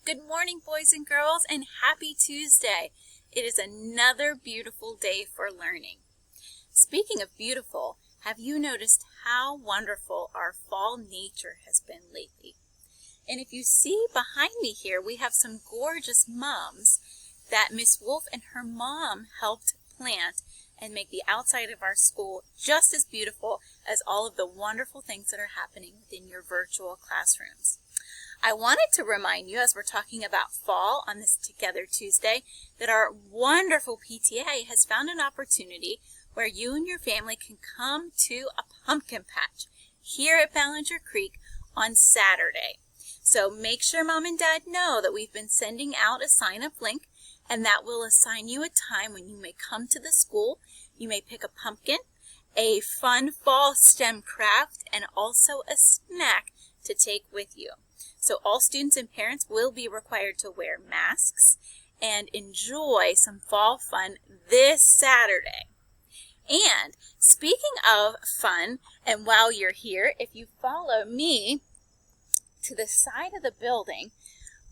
Good morning, boys and girls, and happy Tuesday. It is another beautiful day for learning. Speaking of beautiful, have you noticed how wonderful our fall nature has been lately? And if you see behind me here, we have some gorgeous mums that Miss Wolf and her mom helped plant and make the outside of our school just as beautiful as all of the wonderful things that are happening within your virtual classrooms. I wanted to remind you, as we're talking about fall on this Together Tuesday, that our wonderful PTA has found an opportunity where you and your family can come to a pumpkin patch here at Ballinger Creek on Saturday. So make sure Mom and Dad know that we've been sending out a sign-up link, and that will assign you a time when you may come to the school. You may pick a pumpkin, a fun fall STEM craft, and also a snack to take with you. So all students and parents will be required to wear masks and enjoy some fall fun this Saturday. And speaking of fun, and while you're here, if you follow me to the side of the building,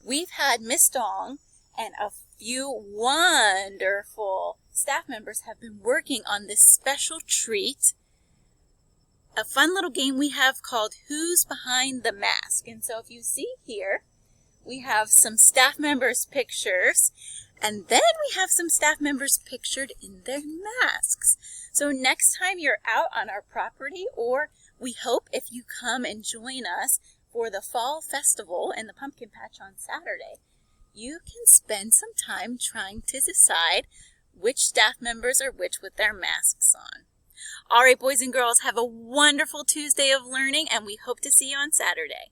we've had Miss Dong and a few wonderful staff members have been working on this special treat, a fun little game we have called Who's Behind the Mask. And so if you see here, we have some staff members' pictures, and then we have some staff members pictured in their masks. So next time you're out on our property, or we hope if you come and join us for the Fall Festival and the Pumpkin Patch on Saturday, you can spend some time trying to decide which staff members are which with their masks on. All right, boys and girls, have a wonderful Tuesday of learning, and we hope to see you on Saturday.